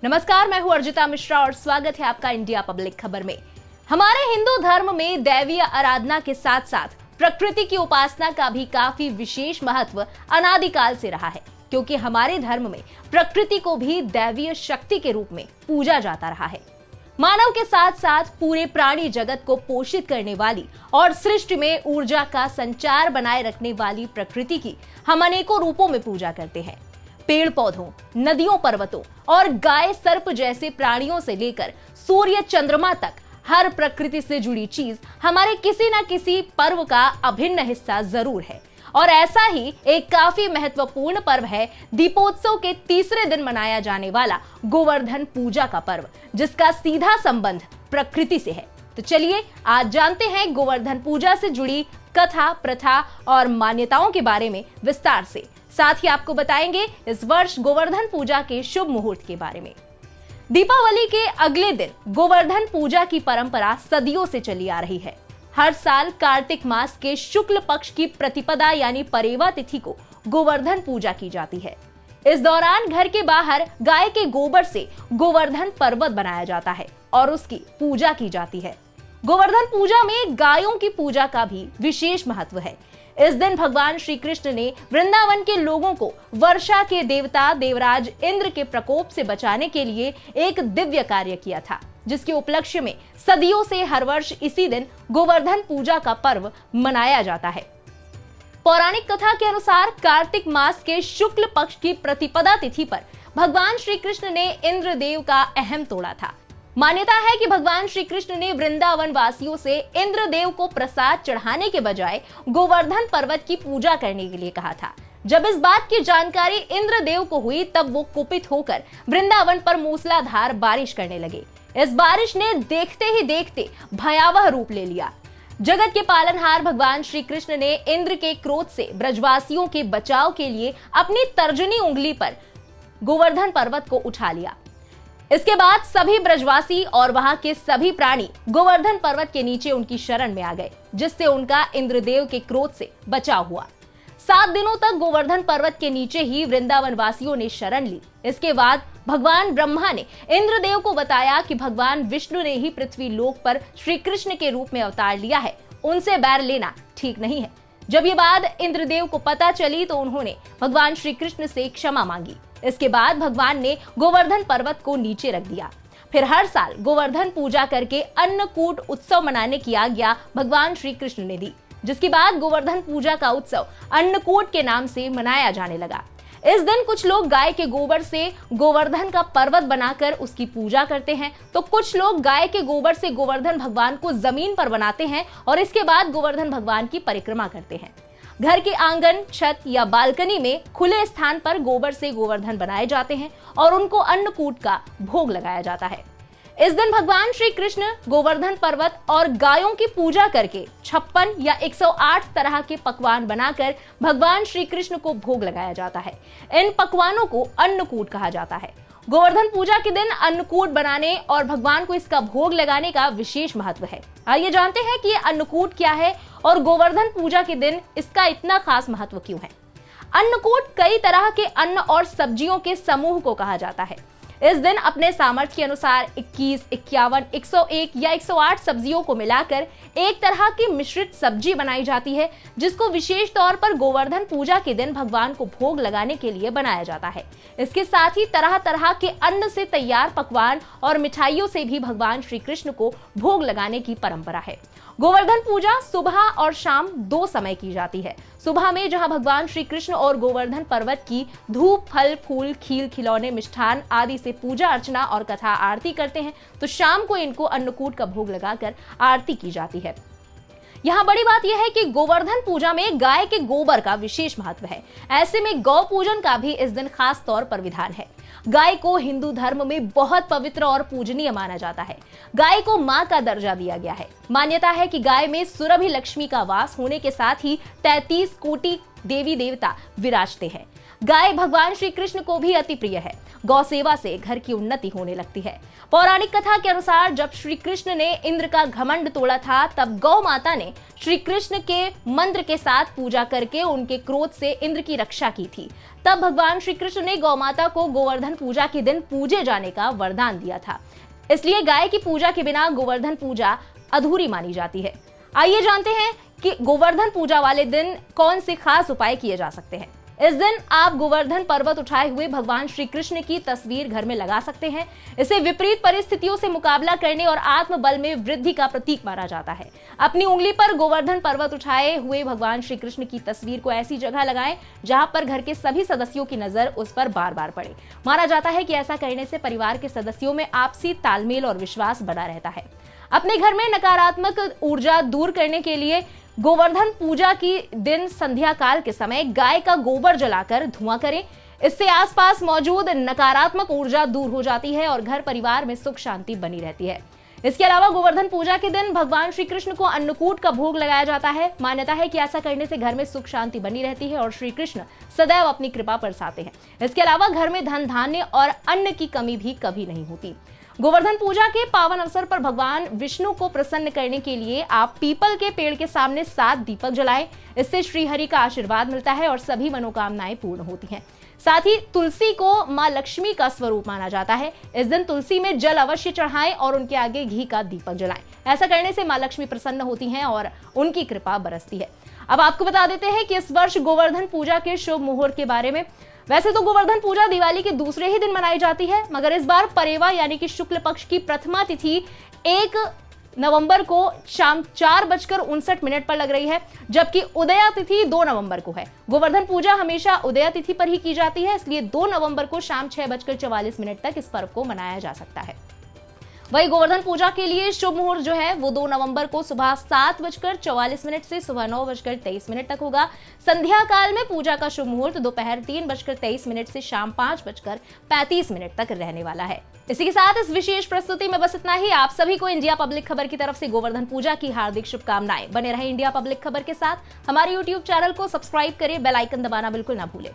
नमस्कार, मैं हूं अर्जिता मिश्रा और स्वागत है आपका इंडिया पब्लिक खबर में। हमारे हिंदू धर्म में दैवीय आराधना के साथ साथ प्रकृति की उपासना का भी काफी विशेष महत्व अनादिकाल से रहा है, क्योंकि हमारे धर्म में प्रकृति को भी दैवीय शक्ति के रूप में पूजा जाता रहा है। मानव के साथ साथ पूरे प्राणी जगत को पोषित करने वाली और सृष्टि में ऊर्जा का संचार बनाए रखने वाली प्रकृति की हम अनेकों रूपों में पूजा करते हैं। पेड़ पौधों, नदियों, पर्वतों और गाय सर्प जैसे प्राणियों से लेकर सूर्य चंद्रमा तक हर प्रकृति से जुड़ी चीज हमारे किसी न किसी पर्व का अभिन्न हिस्सा जरूर है। और ऐसा ही एक काफी महत्वपूर्ण पर्व है दीपोत्सव के तीसरे दिन मनाया जाने वाला गोवर्धन पूजा का पर्व, जिसका सीधा संबंध प्रकृति से है। तो चलिए आज जानते हैं गोवर्धन पूजा से जुड़ी कथा, प्रथा और मान्यताओं के बारे में विस्तार से। साथ ही आपको बताएंगे इस वर्ष गोवर्धन पूजा के शुभ मुहूर्त के बारे में। दीपावली के अगले दिन गोवर्धन पूजा की परंपरा सदियों से चली आ रही है। हर साल कार्तिक मास के शुक्ल पक्ष की प्रतिपदा यानी परेवा तिथि को गोवर्धन पूजा की जाती है। इस दौरान घर के बाहर गाय के गोबर से गोवर्धन पर्वत बनाया जाता है और उसकी पूजा की जाती है। गोवर्धन पूजा में गायों की पूजा का भी विशेष महत्व है। इस दिन भगवान श्री कृष्ण ने वृंदावन के लोगों को वर्षा के देवता देवराज इंद्र के प्रकोप से बचाने के लिए एक दिव्य कार्य किया था, जिसके उपलक्ष्य में सदियों से हर वर्ष इसी दिन गोवर्धन पूजा का पर्व मनाया जाता है। पौराणिक कथा के अनुसार कार्तिक मास के शुक्ल पक्ष की प्रतिपदा तिथि पर भगवान श्री कृष्ण ने इंद्रदेव का अहम तोड़ा था। मान्यता है कि भगवान श्री कृष्ण ने वृंदावन वासियों से इंद्रदेव को प्रसाद चढ़ाने के बजाय गोवर्धन पर्वत की पूजा करने के लिए कहा था। जब इस बात की जानकारी इंद्रदेव को हुई, तब वो कुपित होकर वृंदावन पर मूसलाधार बारिश करने लगे। इस बारिश ने देखते ही देखते भयावह रूप ले लिया। जगत के पालनहार भगवान श्री कृष्ण ने इंद्र के क्रोध से ब्रजवासियों के बचाव के लिए अपनी तर्जनी उंगली पर गोवर्धन पर्वत को उठा लिया। इसके बाद सभी ब्रजवासी और वहां के सभी प्राणी गोवर्धन पर्वत के नीचे उनकी शरण में आ गए, जिससे उनका इंद्रदेव के क्रोध से बचाव हुआ। 7 दिनों तक गोवर्धन पर्वत के नीचे ही वृंदावन वासियों ने शरण ली। इसके बाद भगवान ब्रह्मा ने इंद्रदेव को बताया कि भगवान विष्णु ने ही पृथ्वी लोक पर श्री कृष्ण के रूप में अवतार लिया है, उनसे बैर लेना ठीक नहीं है। जब ये बात इंद्रदेव को पता चली तो उन्होंने भगवान श्री कृष्ण से क्षमा मांगी। इसके बाद भगवान ने गोवर्धन पर्वत को नीचे रख दिया। फिर हर साल गोवर्धन पूजा करके अन्नकूट उत्सव मनाने की आज्ञा भगवान श्री कृष्ण ने दी, जिसके बाद गोवर्धन पूजा का उत्सव अन्नकूट के नाम से मनाया जाने लगा। इस दिन कुछ लोग गाय के गोबर से गोवर्धन का पर्वत बनाकर उसकी पूजा करते हैं, तो कुछ लोग गाय के गोबर से गोवर्धन भगवान को जमीन पर बनाते हैं और इसके बाद गोवर्धन भगवान की परिक्रमा करते हैं। घर के आंगन, छत या बालकनी में खुले स्थान पर गोबर से गोवर्धन बनाए जाते हैं और उनको अन्नकूट का भोग लगाया जाता है। इस दिन भगवान श्री कृष्ण गोवर्धन पर्वत और गायों की पूजा करके 56 या 108 तरह के पकवान बनाकर भगवान श्री कृष्ण को भोग लगाया जाता है। इन पकवानों को अन्नकूट कहा जाता है। गोवर्धन पूजा के दिन अन्नकूट बनाने और भगवान को इसका भोग लगाने का विशेष महत्व है। आइए जानते हैं कि ये अन्नकूट क्या है और गोवर्धन पूजा के दिन इसका इतना खास महत्व क्यों है। अन्नकूट कई तरह के अन्न और सब्जियों के समूह को कहा जाता है। इस दिन अपने सामर्थ्य के अनुसार 21, 51, 101 या 108 सब्जियों को मिलाकर एक तरह की मिश्रित सब्जी बनाई जाती है, जिसको विशेष तौर पर गोवर्धन पूजा के दिन भगवान को भोग लगाने के लिए बनाया जाता है। इसके साथ ही तरह तरह के अन्न से तैयार पकवान और मिठाइयों से भी भगवान श्री कृष्ण को भोग लगाने की परंपरा है। गोवर्धन पूजा सुबह और शाम 2 समय की जाती है। सुबह में जहां भगवान श्री कृष्ण और गोवर्धन पर्वत की धूप, फल, फूल, खील, खिलौने, मिष्ठान आदि से पूजा अर्चना और कथा आरती करते हैं, तो शाम को इनको अन्नकूट का भोग लगाकर आरती की जाती है। यहाँ बड़ी बात यह है कि गोवर्धन पूजा में गाय के गोबर का विशेष महत्व है। ऐसे में गौ पूजन का भी इस दिन खास तौर पर विधान है। गाय को हिंदू धर्म में बहुत पवित्र और पूजनीय माना जाता है। गाय को मां का दर्जा दिया गया है। मान्यता है कि गाय में सुरभि लक्ष्मी का वास होने के साथ ही 33 कोटि देवी देवता विराजते हैं। गाय भगवान श्री कृष्ण को भी अति प्रिय है। गौ सेवा से घर की उन्नति होने लगती है। पौराणिक कथा के अनुसार जब श्री कृष्ण ने इंद्र का घमंड तोड़ा था, तब गौ माता ने श्री कृष्ण के मंत्र के साथ पूजा करके उनके क्रोध से इंद्र की रक्षा की थी। तब भगवान श्री कृष्ण ने गौ माता को गोवर्धन पूजा के दिन पूजे जाने का वरदान दिया था। इसलिए गाय की पूजा के बिना गोवर्धन पूजा अधूरी मानी जाती है। आइए जानते हैं कि गोवर्धन पूजा वाले दिन कौन से खास उपाय किए जा सकते हैं। इस दिन आप गोवर्धन पर्वत उठाए हुए भगवान श्री कृष्ण की तस्वीर घर में लगा सकते हैं। इसे विपरीत परिस्थितियों से मुकाबला करने और आत्मबल में वृद्धि का प्रतीक माना जाता है। अपनी उंगली पर गोवर्धन पर्वत उठाए हुए भगवान श्री कृष्ण की तस्वीर को ऐसी जगह लगाएं जहां पर घर के सभी सदस्यों की नजर उस पर बार बार पड़े। माना जाता है कि ऐसा करने से परिवार के सदस्यों में आपसी तालमेल और विश्वास बना रहता है। अपने घर में नकारात्मक ऊर्जा दूर करने के लिए गोवर्धन पूजा की दिन संध्या काल के समय गाय का गोबर जलाकर धुआं करें। इससे आसपास मौजूद नकारात्मक ऊर्जा दूर हो जाती है और घर परिवार में सुख शांति बनी रहती है। इसके अलावा गोवर्धन पूजा के दिन भगवान श्री कृष्ण को अन्नकूट का भोग लगाया जाता है। मान्यता है कि ऐसा करने से घर में सुख शांति बनी रहती है और श्री कृष्ण सदैव अपनी कृपा बरसाते हैं। इसके अलावा घर में धन धान्य और अन्न की कमी भी कभी नहीं होती। गोवर्धन पूजा के पावन अवसर पर भगवान विष्णु को प्रसन्न करने के लिए आप पीपल के पेड़ के सामने 7 दीपक जलाएं। इससे श्री हरि का आशीर्वाद मिलता है और सभी मनोकामनाएं पूर्ण होती हैं। साथ ही तुलसी को मां लक्ष्मी का स्वरूप माना जाता है। इस दिन तुलसी में जल अवश्य चढ़ाएं और उनके आगे घी का दीपक जलाएं। ऐसा करने से मां लक्ष्मी प्रसन्न होती हैं और उनकी कृपा बरसती है। अब आपको बता देते हैं कि इस वर्ष गोवर्धन पूजा के शुभ मुहूर्त के बारे में। वैसे तो गोवर्धन पूजा दिवाली के दूसरे ही दिन मनाई जाती है, मगर इस बार परेवा यानी कि शुक्ल पक्ष की प्रथमा तिथि 1 नवंबर को शाम 4:59 पर लग रही है, जबकि उदया तिथि 2 नवंबर को है। गोवर्धन पूजा हमेशा उदया तिथि पर ही की जाती है, इसलिए 2 नवंबर को शाम 6:44 तक इस पर्व को मनाया जा सकता है। वही गोवर्धन पूजा के लिए शुभ मुहूर्त जो है वो 2 नवंबर को सुबह 7:44 से सुबह 9:23 तक होगा। संध्या काल में पूजा का शुभ मुहूर्त दोपहर 3:23 से शाम 5:35 तक रहने वाला है। इसी के साथ इस विशेष प्रस्तुति में बस इतना ही। आप सभी को इंडिया पब्लिक खबर की तरफ से गोवर्धन पूजा की हार्दिक शुभकामनाएं। बने रहे इंडिया पब्लिक खबर के साथ। हमारे YouTube चैनल को सब्सक्राइब करें, बेल आइकन दबाना बिल्कुल ना भूलें।